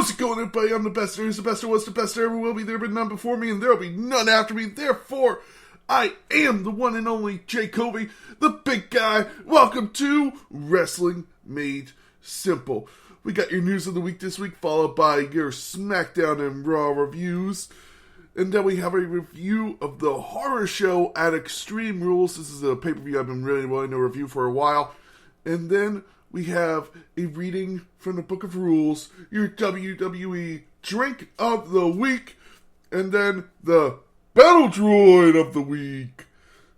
How's it going, everybody? I'm the best there is, the best there was, the best there ever will be. There will be none before me, and there will be none after me. Therefore, I am the one and only Jacoby, the big guy. Welcome to Wrestling Made Simple. We got your news of the week this week, followed by your SmackDown and Raw reviews. And then we have a review of the horror show at Extreme Rules. This is a pay-per-view I've been really wanting to review for a while. And then we have a reading from the Book of Rules, your WWE Drink of the Week, and then the Battle Droid of the Week.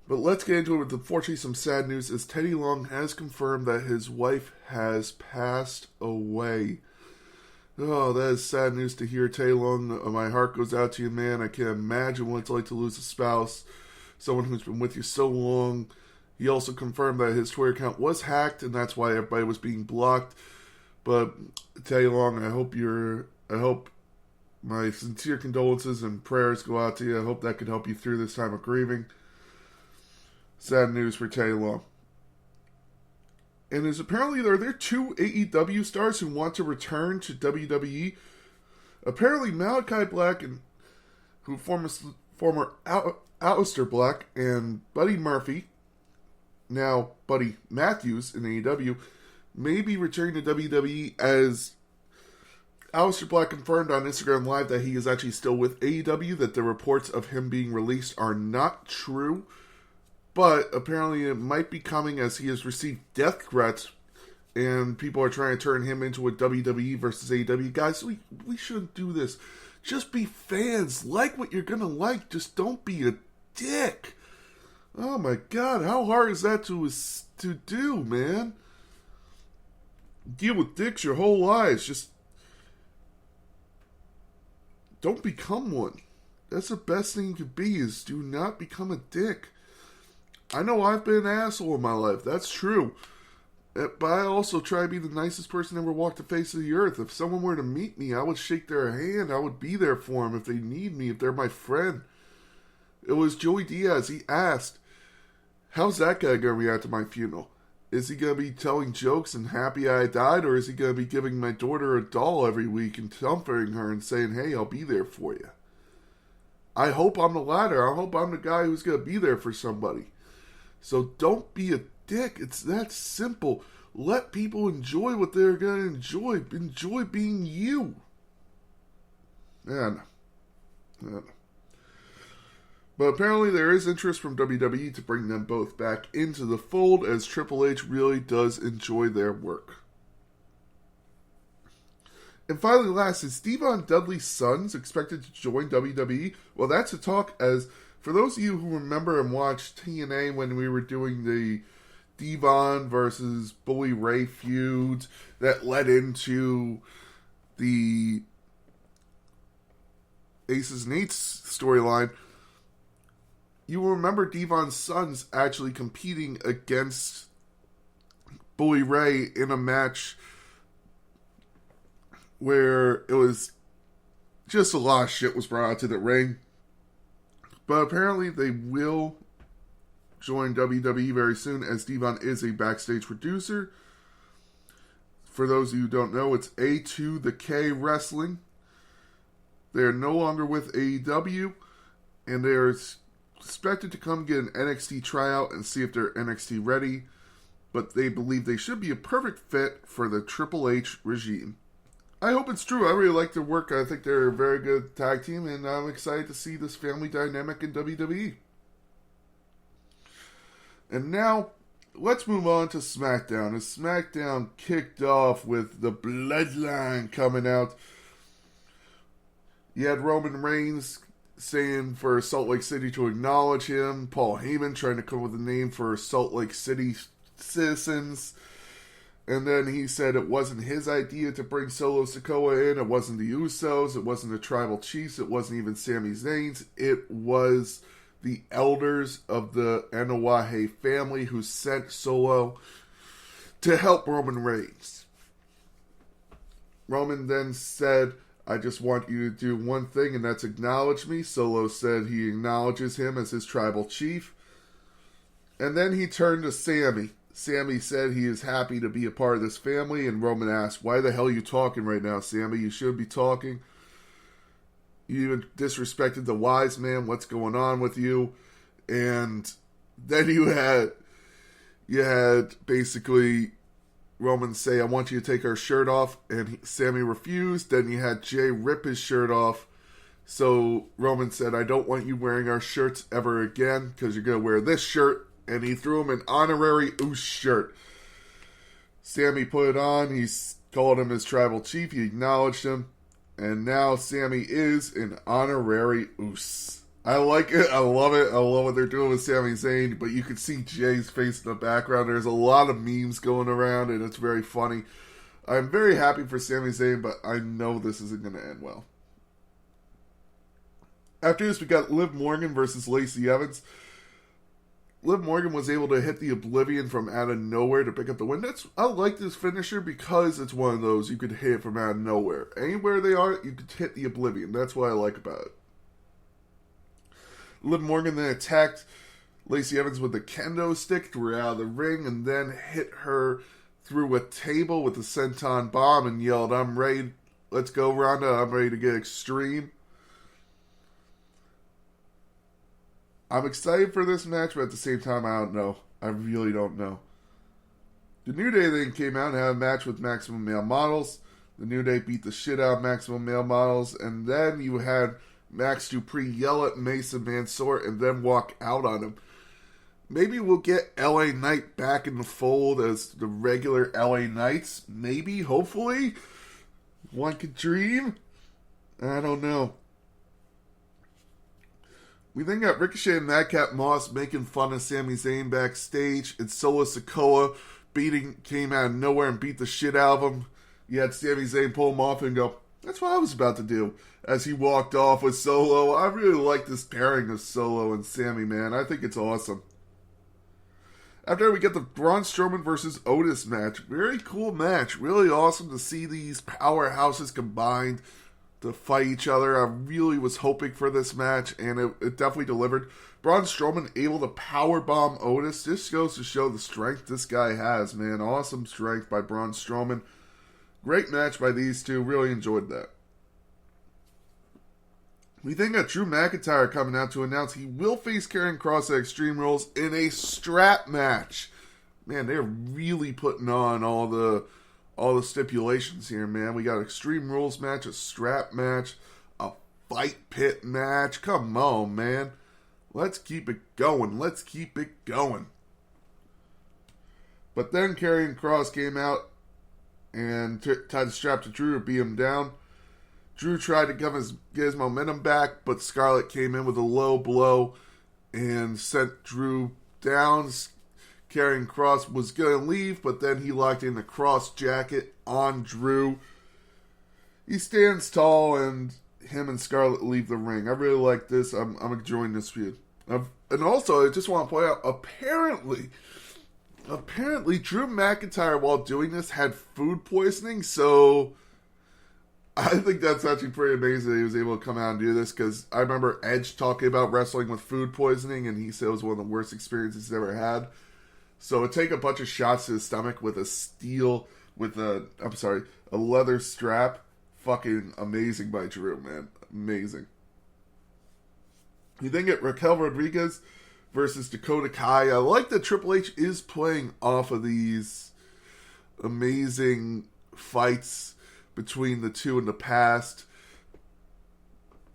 But let's get into it with, unfortunately, some sad news, as Teddy Long has confirmed that his wife has passed away. Oh, that is sad news to hear, Teddy Long. My heart goes out to you, man. I can't imagine what it's like to lose a spouse, someone who's been with you so long. He also confirmed that his Twitter account was hacked, and that's why everybody was being blocked. But Teddy Long, I hope my sincere condolences and prayers go out to you. I hope that could help you through this time of grieving. Sad news for Teddy Long. And apparently there are two AEW stars who want to return to WWE. Apparently Malachi Black, who former Aleister Black, and Buddy Murphy, now Buddy Matthews in AEW, may be returning to WWE, as Aleister Black confirmed on Instagram Live that he is actually still with AEW, that the reports of him being released are not true. But apparently it might be coming, as he has received death threats, and people are trying to turn him into a WWE versus AEW. Guys, we shouldn't do this. Just be fans. Like what you're going to like. Just don't be a dick. Oh my God, how hard is that to do, man? Deal with dicks your whole lives. Just don't become one. That's the best thing you could be, is do not become a dick. I know I've been an asshole in my life. That's true. But I also try to be the nicest person ever walked the face of the earth. If someone were to meet me, I would shake their hand. I would be there for them if they need me, if they're my friend. It was Joey Diaz. He asked, how's that guy going to react to my funeral? Is he going to be telling jokes and happy I died? Or is he going to be giving my daughter a doll every week and comforting her and saying, hey, I'll be there for you? I hope I'm the latter. I hope I'm the guy who's going to be there for somebody. So don't be a dick. It's that simple. Let people enjoy what they're going to enjoy. Enjoy being you. Man. But apparently there is interest from WWE to bring them both back into the fold, as Triple H really does enjoy their work. And finally, last, is Devon Dudley's sons expected to join WWE? Well, that's a talk, as for those of you who remember and watched TNA when we were doing the Devon versus Bully Ray feud that led into the Aces and Eights storyline, you will remember Devon's sons actually competing against Bully Ray in a match where it was just a lot of shit was brought out to the ring. But apparently they will join WWE very soon, as Devon is a backstage producer. For those of you who don't know, it's A to the K Wrestling. They're no longer with AEW, and they're expected to come get an NXT tryout and see if they're NXT ready. But they believe they should be a perfect fit for the Triple H regime. I hope it's true. I really like their work. I think they're a very good tag team, and I'm excited to see this family dynamic in WWE. And now, let's move on to SmackDown. As SmackDown kicked off with the Bloodline coming out, you had Roman Reigns saying for Salt Lake City to acknowledge him. Paul Heyman trying to come up with a name for Salt Lake City citizens. And then he said it wasn't his idea to bring Solo Sikoa in. It wasn't the Usos. It wasn't the Tribal Chiefs. It wasn't even Sami Zayn's. It was the elders of the Anoa'i family who sent Solo to help Roman Reigns. Roman then said, I just want you to do one thing, and that's acknowledge me. Solo said he acknowledges him as his tribal chief. And then he turned to Sami. Sammy said he is happy to be a part of this family, and Roman asked, "Why the hell are you talking right now, Sammy? You should be talking. You even disrespected the wise man. What's going on with you?" And then you had basically Roman say, "I want you to take our shirt off," and Sammy refused. Then you had Jay rip his shirt off. So Roman said, "I don't want you wearing our shirts ever again because you're going to wear this shirt." And he threw him an honorary Uce shirt. Sammy put it on. He called him his tribal chief. He acknowledged him. And now Sammy is an honorary Uce. I like it. I love it. I love what they're doing with Sami Zayn. But you can see Jay's face in the background. There's a lot of memes going around, and it's very funny. I'm very happy for Sami Zayn, but I know this isn't going to end well. After this, we got Liv Morgan versus Lacey Evans. Liv Morgan was able to hit the Oblivion from out of nowhere to pick up the win. I like this finisher because it's one of those you could hit from out of nowhere. Anywhere they are, you could hit the Oblivion. That's what I like about it. Liv Morgan then attacked Lacey Evans with a kendo stick, threw her out of the ring, and then hit her through a table with a senton bomb and yelled, "I'm ready. Let's go, Ronda. I'm ready to get extreme." I'm excited for this match, but at the same time, I don't know. I really don't know. The New Day then came out and had a match with Maximum Male Models. The New Day beat the shit out of Maximum Male Models, and then you had Max Dupree yell at Mason Mansoor and then walk out on him. Maybe we'll get LA Knight back in the fold as the regular LA Knights. Maybe, hopefully. One could dream. I don't know. We then got Ricochet and Madcap Moss making fun of Sami Zayn backstage, and Solo Sikoa came out of nowhere and beat the shit out of him. You had Sami Zayn pull him off and go, "That's what I was about to do," as he walked off with Solo. I really like this pairing of Solo and Sami, man. I think it's awesome. After we get the Braun Strowman versus Otis match. Very cool match. Really awesome to see these powerhouses combined to fight each other. I really was hoping for this match, and it definitely delivered. Braun Strowman able to powerbomb Otis. This goes to show the strength this guy has, man. Awesome strength by Braun Strowman. Great match by these two. Really enjoyed that. We then got Drew McIntyre coming out to announce he will face Karrion Kross at Extreme Rules in a strap match. Man, they're really putting on all the stipulations here, man. We got an Extreme Rules match, a strap match, a fight pit match. Come on, man. Let's keep it going. Let's keep it going. But then Karrion Kross came out and tied the strap to Drew to beat him down. Drew tried to get his momentum back, but Scarlett came in with a low blow and sent Drew down. Karrion Kross was going to leave, but then he locked in the cross jacket on Drew. He stands tall, and him and Scarlett leave the ring. I really like this. I'm enjoying this feud. And also, I just want to point out, apparently Drew McIntyre, while doing this, had food poisoning, so I think that's actually pretty amazing that he was able to come out and do this, because I remember Edge talking about wrestling with food poisoning, and he said it was one of the worst experiences he's ever had. So to take a bunch of shots to the stomach with a leather strap, fucking amazing by Drew, man. Amazing. You then get Raquel Rodriguez versus Dakota Kai. I like that Triple H is playing off of these amazing fights between the two in the past.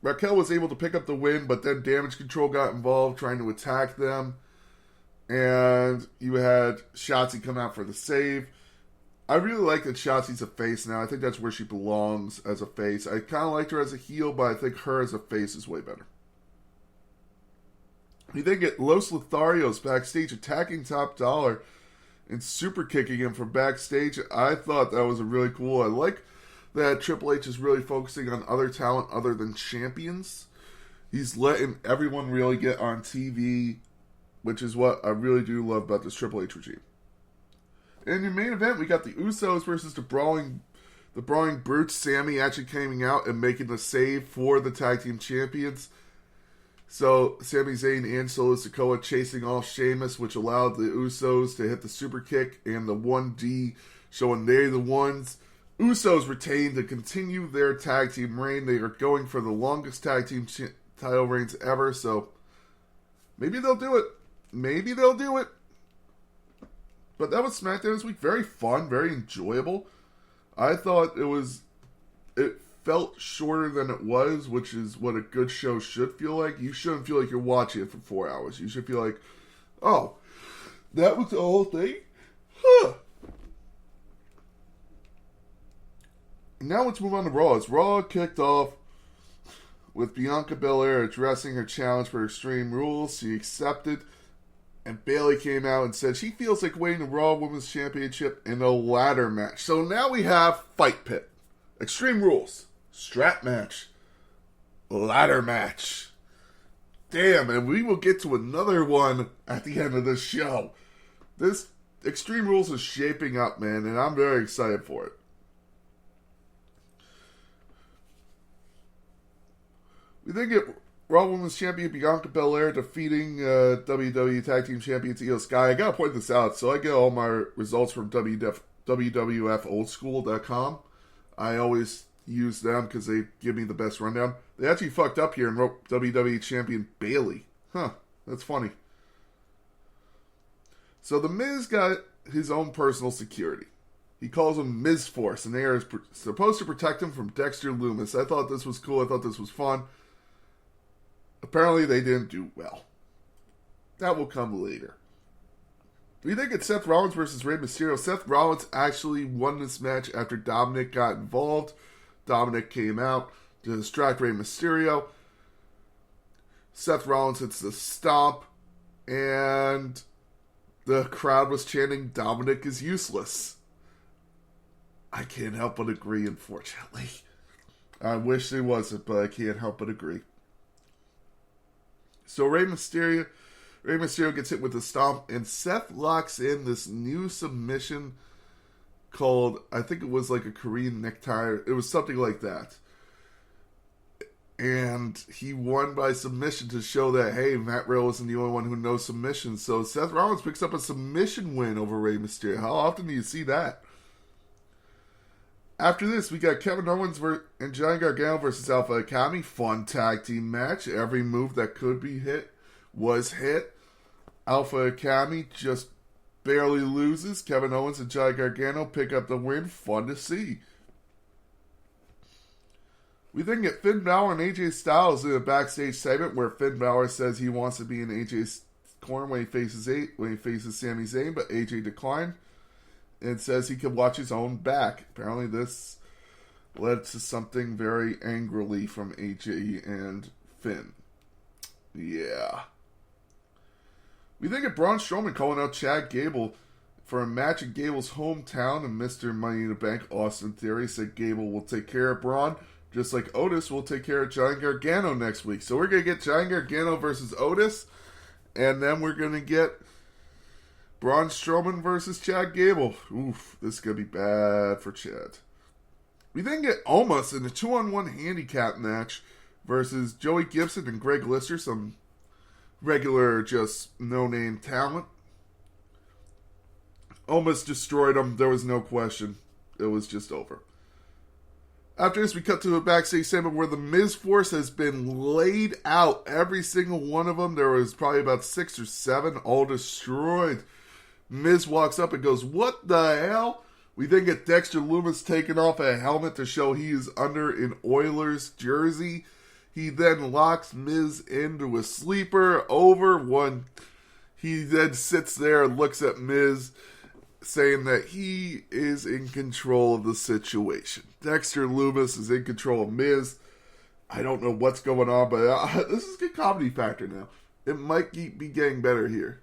Raquel was able to pick up the win, but then Damage Control got involved trying to attack them. And you had Shotzi come out for the save. I really like that Shotzi's a face now. I think that's where she belongs as a face. I kind of liked her as a heel, but I think her as a face is way better. You then get Los Lotharios backstage attacking Top Dollar and super kicking him from backstage. I thought that was really cool. I like that Triple H is really focusing on other talent other than champions. He's letting everyone really get on TV, which is what I really do love about this Triple H regime. In your main event, we got the Usos versus the Brawling Brutes. Sammy actually coming out and making the save for the Tag Team Champions. So Sami Zayn and Solo Sikoa chasing off Sheamus, which allowed the Usos to hit the super kick and the 1D, showing they're the ones. Usos retained to continue their tag team reign. They are going for the longest tag team title reigns ever, so maybe they'll do it. Maybe they'll do it. But that was SmackDown this week. Very fun, very enjoyable. I thought it felt shorter than it was, which is what a good show should feel like. You shouldn't feel like you're watching it for 4 hours. You should feel like, oh, that was the whole thing? Huh. Now let's move on to Raw. As Raw kicked off with Bianca Belair addressing her challenge for Extreme Rules. She accepted, and Bayley came out and said she feels like winning the Raw Women's Championship in a ladder match. So now we have Fight Pit, Extreme Rules, strap match, ladder match. Damn, and we will get to another one at the end of this show. This Extreme Rules is shaping up, man, and I'm very excited for it. We then get Raw Women's Champion Bianca Belair defeating WWE Tag Team Champions Io Sky. I gotta point this out. So I get all my results from WWFoldschool.com. I always use them because they give me the best rundown. They actually fucked up here and wrote WWE Champion Bayley. Huh, that's funny. So the Miz got his own personal security. He calls them Miz Force, and they are supposed to protect him from Dexter Lumis. I thought this was cool. I thought this was fun. Apparently, they didn't do well. That will come later. We think it's Seth Rollins versus Rey Mysterio. Seth Rollins actually won this match after Dominic got involved. Dominic came out to distract Rey Mysterio. Seth Rollins hits the stomp, and the crowd was chanting, Dominic is useless. I can't help but agree, unfortunately. I wish it wasn't, but I can't help but agree. So Rey Mysterio gets hit with a stomp, and Seth locks in this new submission called, I think it was like a Korean necktie. It was something like that. And he won by submission to show that, hey, Matt Riddle isn't the only one who knows submission. So Seth Rollins picks up a submission win over Rey Mysterio. How often do you see that? After this, we got Kevin Owens and Johnny Gargano versus Alpha Academy. Fun tag team match. Every move that could be hit was hit. Alpha Academy just barely loses. Kevin Owens and Johnny Gargano pick up the win. Fun to see. We then get Finn Balor and AJ Styles in a backstage segment where Finn Balor says he wants to be in AJ's corner when he faces Sami Zayn, but AJ declined. And says he could watch his own back. Apparently this led to something very angrily from AJ and Finn. Yeah. We then get Braun Strowman calling out Chad Gable for a match in Gable's hometown, and Mr. Money in the Bank, Austin Theory, said Gable will take care of Braun, just like Otis will take care of Johnny Gargano next week. So we're going to get Johnny Gargano versus Otis, and then we're going to get Braun Strowman versus Chad Gable. Oof, this is going to be bad for Chad. We then get Omos in a 2-on-1 handicap match versus Joey Gibson and Greg Lister, some regular, just no-name talent. Omos destroyed him. There was no question. It was just over. After this, we cut to a backstage segment where the Miz Force has been laid out. Every single one of them. There was probably about 6 or 7, all destroyed. Miz walks up and goes, what the hell? We then get Dexter Lumis taking off a helmet to show he is under an Oilers jersey. He then locks Miz into a sleeper over one. He then sits there and looks at Miz, saying that he is in control of the situation. Dexter Lumis is in control of Miz. I don't know what's going on, but this is a good comedy factor now. It might be getting better here.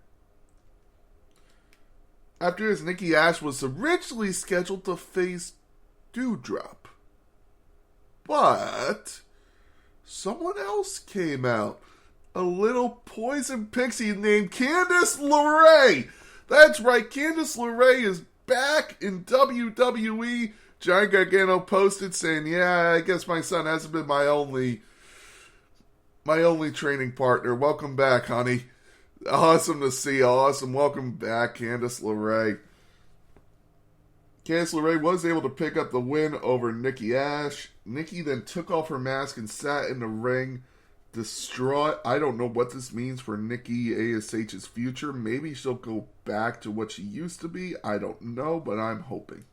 After this, Nikki Ash was originally scheduled to face Doudrop. But someone else came out. A little poison pixie named Candice LeRae. That's right, Candice LeRae is back in WWE. Johnny Gargano posted saying, yeah, I guess my son hasn't been my only my only training partner. Welcome back, honey. Awesome to see you. Awesome. Welcome back, Candice LeRae. Candice LeRae was able to pick up the win over Nikki Ash. Nikki then took off her mask and sat in the ring, distraught. I don't know what this means for Nikki ASH's future. Maybe she'll go back to what she used to be. I don't know, but I'm hoping.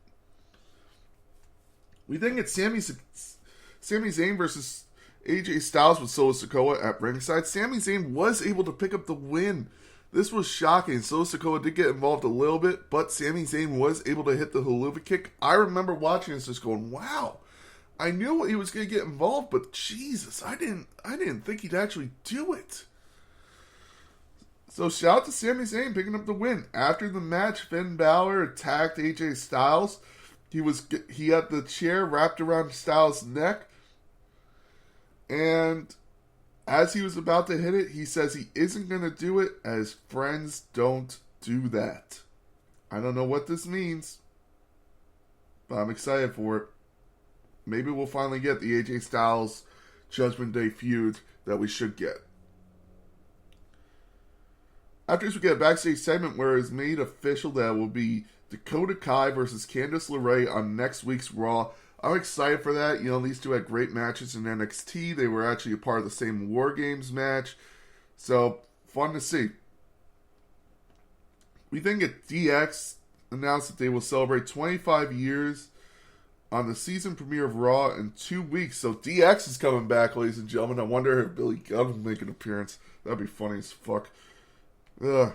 We then get Sami Zayn versus AJ Styles with Solo Sikoa at ringside. Sami Zayn was able to pick up the win. This was shocking. Solo Sikoa did get involved a little bit, but Sami Zayn was able to hit the haluva kick. I remember watching this just going, wow. I knew he was going to get involved, but Jesus, I didn't think he'd actually do it. So shout out to Sami Zayn picking up the win. After the match, Finn Balor attacked AJ Styles. He had the chair wrapped around Styles' neck. And as he was about to hit it, he says he isn't going to do it as friends don't do that. I don't know what this means, but I'm excited for it. Maybe we'll finally get the AJ Styles Judgment Day feud that we should get. After this, we get a backstage segment where it's made official that it will be Dakota Kai versus Candice LeRae on next week's Raw. I'm excited for that. You know, these two had great matches in NXT. They were actually a part of the same War Games match. So, fun to see. We then get DX announced that they will celebrate 25 years on the season premiere of Raw in 2 weeks. So, DX is coming back, ladies and gentlemen. I wonder if Billy Gunn will make an appearance. That'd be funny as fuck. Ugh.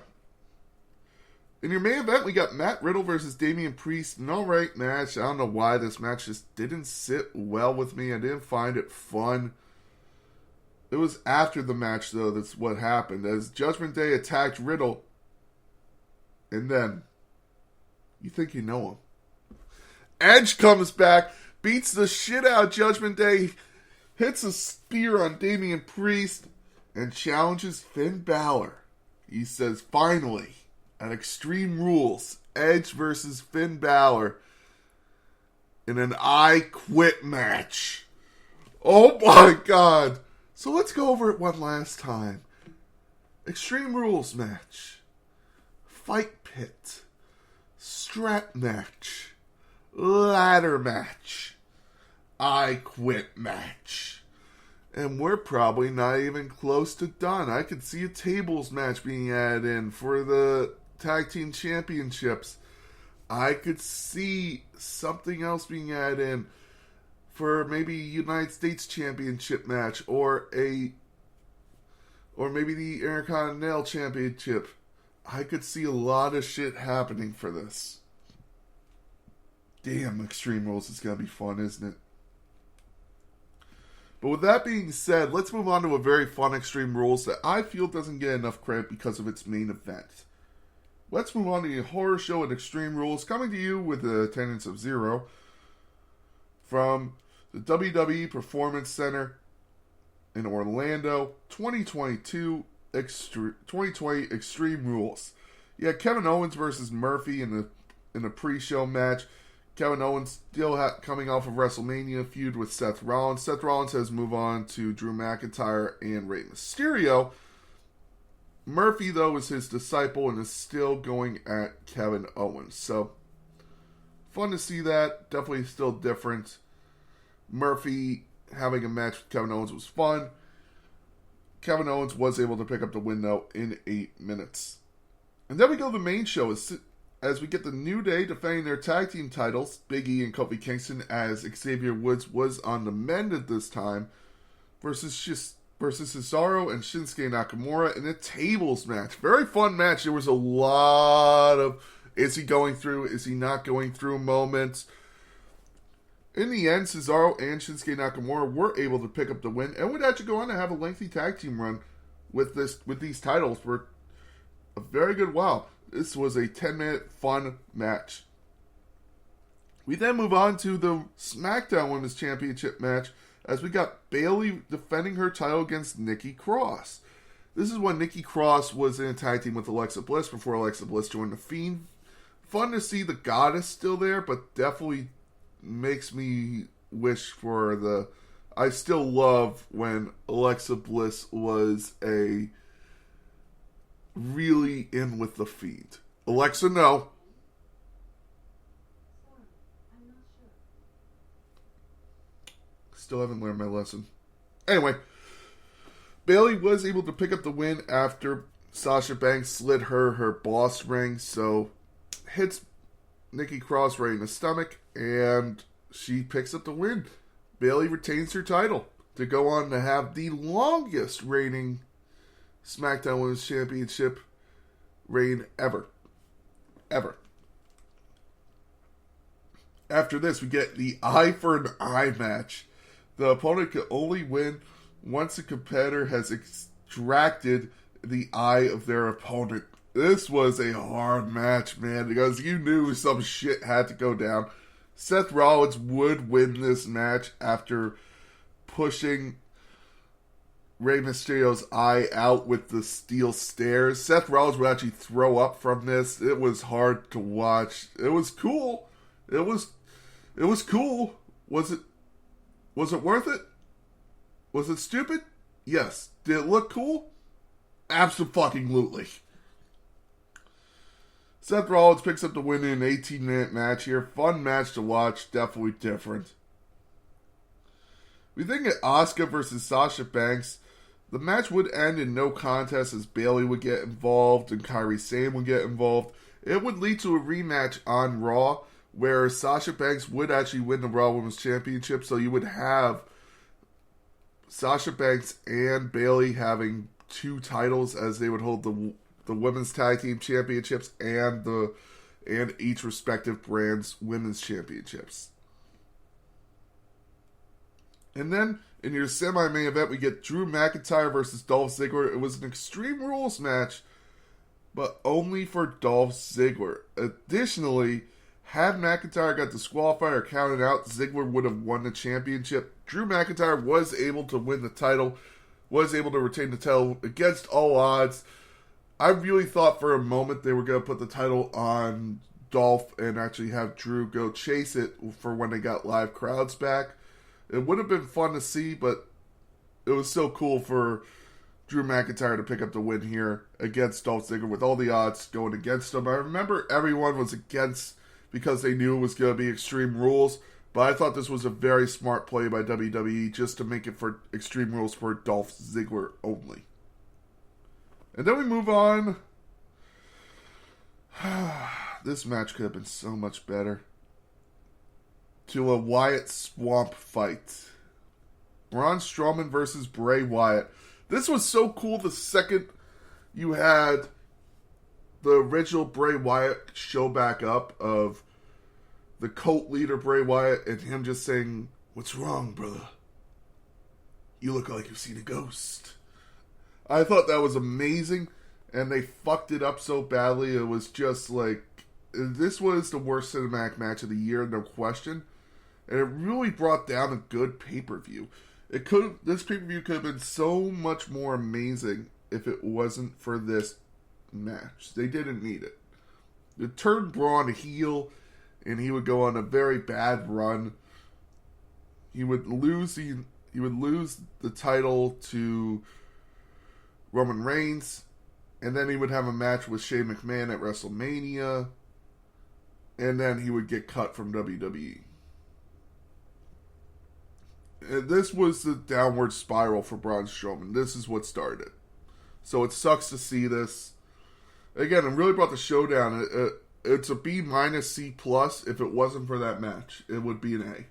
In your main event, we got Matt Riddle versus Damian Priest. An alright match. I don't know why this match just didn't sit well with me. I didn't find it fun. It was after the match, though, that's what happened. As Judgment Day attacked Riddle. And then, you think you know him. Edge comes back, beats the shit out of Judgment Day, hits a spear on Damian Priest, and challenges Finn Balor. He says, finally, at Extreme Rules, Edge versus Finn Balor in an I Quit match. Oh my god. So let's go over it one last time. Extreme Rules match. Fight pit. Strap match. Ladder match. I Quit match. And we're probably not even close to done. I could see a tables match being added in for the Tag Team Championships. I could see something else being added in for maybe a United States Championship match or maybe the Intercontinental Championship. I could see a lot of shit happening for this. Damn, Extreme Rules is going to be fun, isn't it? But with that being said, let's move on to a very fun Extreme Rules that I feel doesn't get enough credit because of its main event. Let's move on to the horror show at Extreme Rules, coming to you with the attendance of 0 from the WWE Performance Center in Orlando, 2020 Extreme Rules. You had Kevin Owens versus Murphy in the pre-show match. Kevin Owens still coming off of WrestleMania feud with Seth Rollins. Seth Rollins has moved on to Drew McIntyre and Rey Mysterio. Murphy, though, is his disciple and is still going at Kevin Owens. So, fun to see that. Definitely still different. Murphy having a match with Kevin Owens was fun. Kevin Owens was able to pick up the win, though, in 8 minutes. And then we go to the main show as we get the New Day defending their tag team titles, Big E and Kofi Kingston, as Xavier Woods was on the mend at this time, versus Cesaro and Shinsuke Nakamura in a tables match. Very fun match. There was a lot of, is he going through, is he not going through moments. In the end, Cesaro and Shinsuke Nakamura were able to pick up the win and would actually go on to have a lengthy tag team run with these titles for a very good while. This was a 10-minute fun match. We then move on to the SmackDown Women's Championship match as we got Bayley defending her title against Nikki Cross. This is when Nikki Cross was in a tag team with Alexa Bliss before Alexa Bliss joined The Fiend. Fun to see the Goddess still there, but definitely makes me wish for the I still love when Alexa Bliss was really in with the Fiend. Alexa, no. Still haven't learned my lesson. Anyway, Bayley was able to pick up the win after Sasha Banks slid her boss ring, so hits Nikki Cross right in the stomach, and she picks up the win. Bayley retains her title to go on to have the longest reigning SmackDown Women's Championship reign ever. Ever. After this, we get the eye for an eye match. The opponent can only win once a competitor has extracted the eye of their opponent. This was a hard match, man, because you knew some shit had to go down. Seth Rollins would win this match after pushing Rey Mysterio's eye out with the steel stairs. Seth Rollins would actually throw up from this. It was hard to watch. It was cool. It was cool. Was it worth it? Was it stupid? Yes. Did it look cool? Absolutely. Seth Rollins picks up the win in an 18-minute match here. Fun match to watch. Definitely different. We think at Asuka versus Sasha Banks, the match would end in no contest as Bayley would get involved and Kairi Sane would get involved. It would lead to a rematch on Raw where Sasha Banks would actually win the Raw Women's Championship. So you would have Sasha Banks and Bayley having two titles as they would hold the Women's Tag Team Championships and each respective brand's Women's Championships. And then in your semi-main event, we get Drew McIntyre versus Dolph Ziggler. It was an Extreme Rules match, but only for Dolph Ziggler. Additionally, had McIntyre got disqualified or counted out, Ziggler would have won the championship. Drew McIntyre was able to win the title, was able to retain the title against all odds. I really thought for a moment they were going to put the title on Dolph and actually have Drew go chase it for when they got live crowds back. It would have been fun to see, but it was so cool for Drew McIntyre to pick up the win here against Dolph Ziggler with all the odds going against him. I remember everyone was against because they knew it was going to be Extreme Rules, but I thought this was a very smart play by WWE just to make it for Extreme Rules for Dolph Ziggler only. And then we move on. This match could have been so much better. To a Wyatt Swamp fight. Braun Strowman versus Bray Wyatt. This was so cool the second you had the original Bray Wyatt show back up of the cult leader Bray Wyatt and him just saying, "What's wrong, brother? You look like you've seen a ghost." I thought that was amazing, and they fucked it up so badly. It was just like, this was the worst cinematic match of the year, no question. And it really brought down a good pay-per-view. This pay-per-view could have been so much more amazing if it wasn't for this match. They didn't need it. It turned Braun heel, and he would go on a very bad run. He would lose the title to Roman Reigns, and then he would have a match with Shane McMahon at WrestleMania, and then he would get cut from WWE. And this was the downward spiral for Braun Strowman. This is what started. So it sucks to see this. Again, it really brought the show down. It's a B minus C plus. If it wasn't for that match, it would be an A.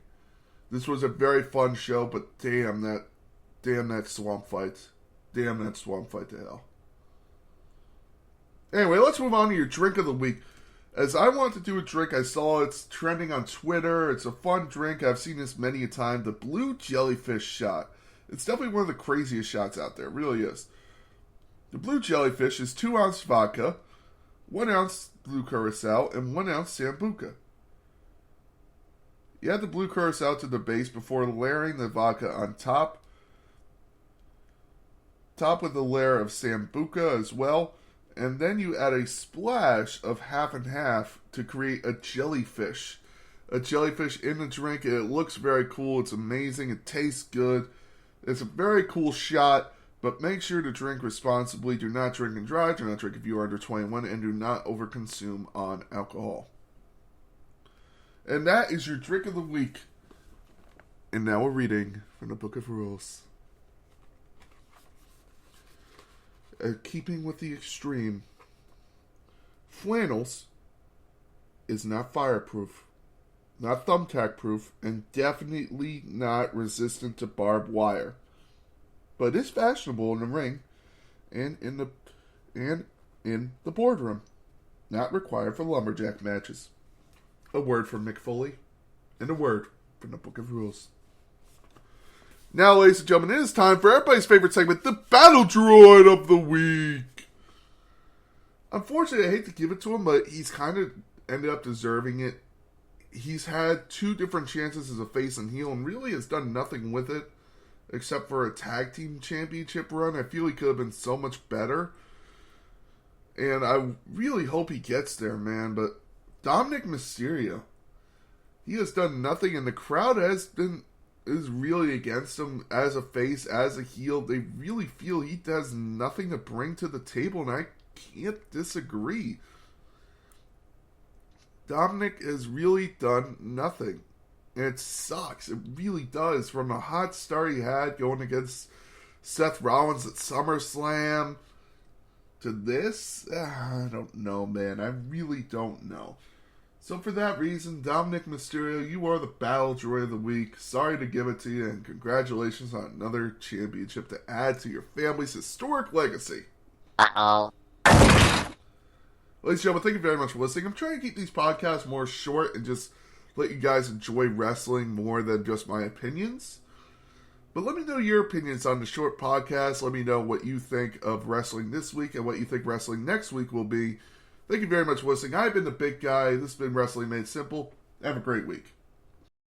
This was a very fun show, but damn that swamp fight. Damn that swamp fight to hell. Anyway, let's move on to your drink of the week. As I want to do a drink, I saw it's trending on Twitter. It's a fun drink. I've seen this many a time. The Blue Jellyfish shot. It's definitely one of the craziest shots out there. It really is. The Blue Jellyfish is 2 ounce vodka, 1 ounce Blue Curacao, and 1 ounce Sambuca. You add the Blue Curacao to the base before layering the vodka on top. Top with a layer of Sambuca as well. And then you add a splash of half and half to create a jellyfish. a jellyfish in the drink. It looks very cool. It's amazing. It tastes good. It's a very cool shot, but make sure to drink responsibly. Do not drink and drive. Do not drink if you are under 21, and do not overconsume on alcohol. And that is your drink of the week. And now we're reading from the Book of Rules. Keeping with the extreme, flannels is not fireproof, not thumbtack proof, and definitely not resistant to barbed wire. But it's fashionable in the ring and in the boardroom. Not required for lumberjack matches. A word from Mick Foley, and a word from the Book of Rules. Now, ladies and gentlemen, it is time for everybody's favorite segment, the Battle Droid of the Week. Unfortunately, I hate to give it to him, but he's kind of ended up deserving it. He's had 2 different chances as a face and heel, and really has done nothing with it, except for a tag team championship run. I feel he could have been so much better. And I really hope he gets there, man. But Dominic Mysterio, he has done nothing, and the crowd is really against him as a face, as a heel. They really feel he has nothing to bring to the table, and I can't disagree. Dominic has really done nothing. And it sucks. It really does. From a hot start he had going against Seth Rollins at SummerSlam to this, I don't know, man. I really don't know. So for that reason, Dominic Mysterio, you are the Battle Droid of the Week. Sorry to give it to you, and congratulations on another championship to add to your family's historic legacy. Uh-oh. Ladies and gentlemen, thank you very much for listening. I'm trying to keep these podcasts more short and just let you guys enjoy wrestling more than just my opinions. But let me know your opinions on the short podcast. Let me know what you think of wrestling this week and what you think wrestling next week will be. Thank you very much for listening. I've been the Big Guy. This has been Wrestling Made Simple. Have a great week.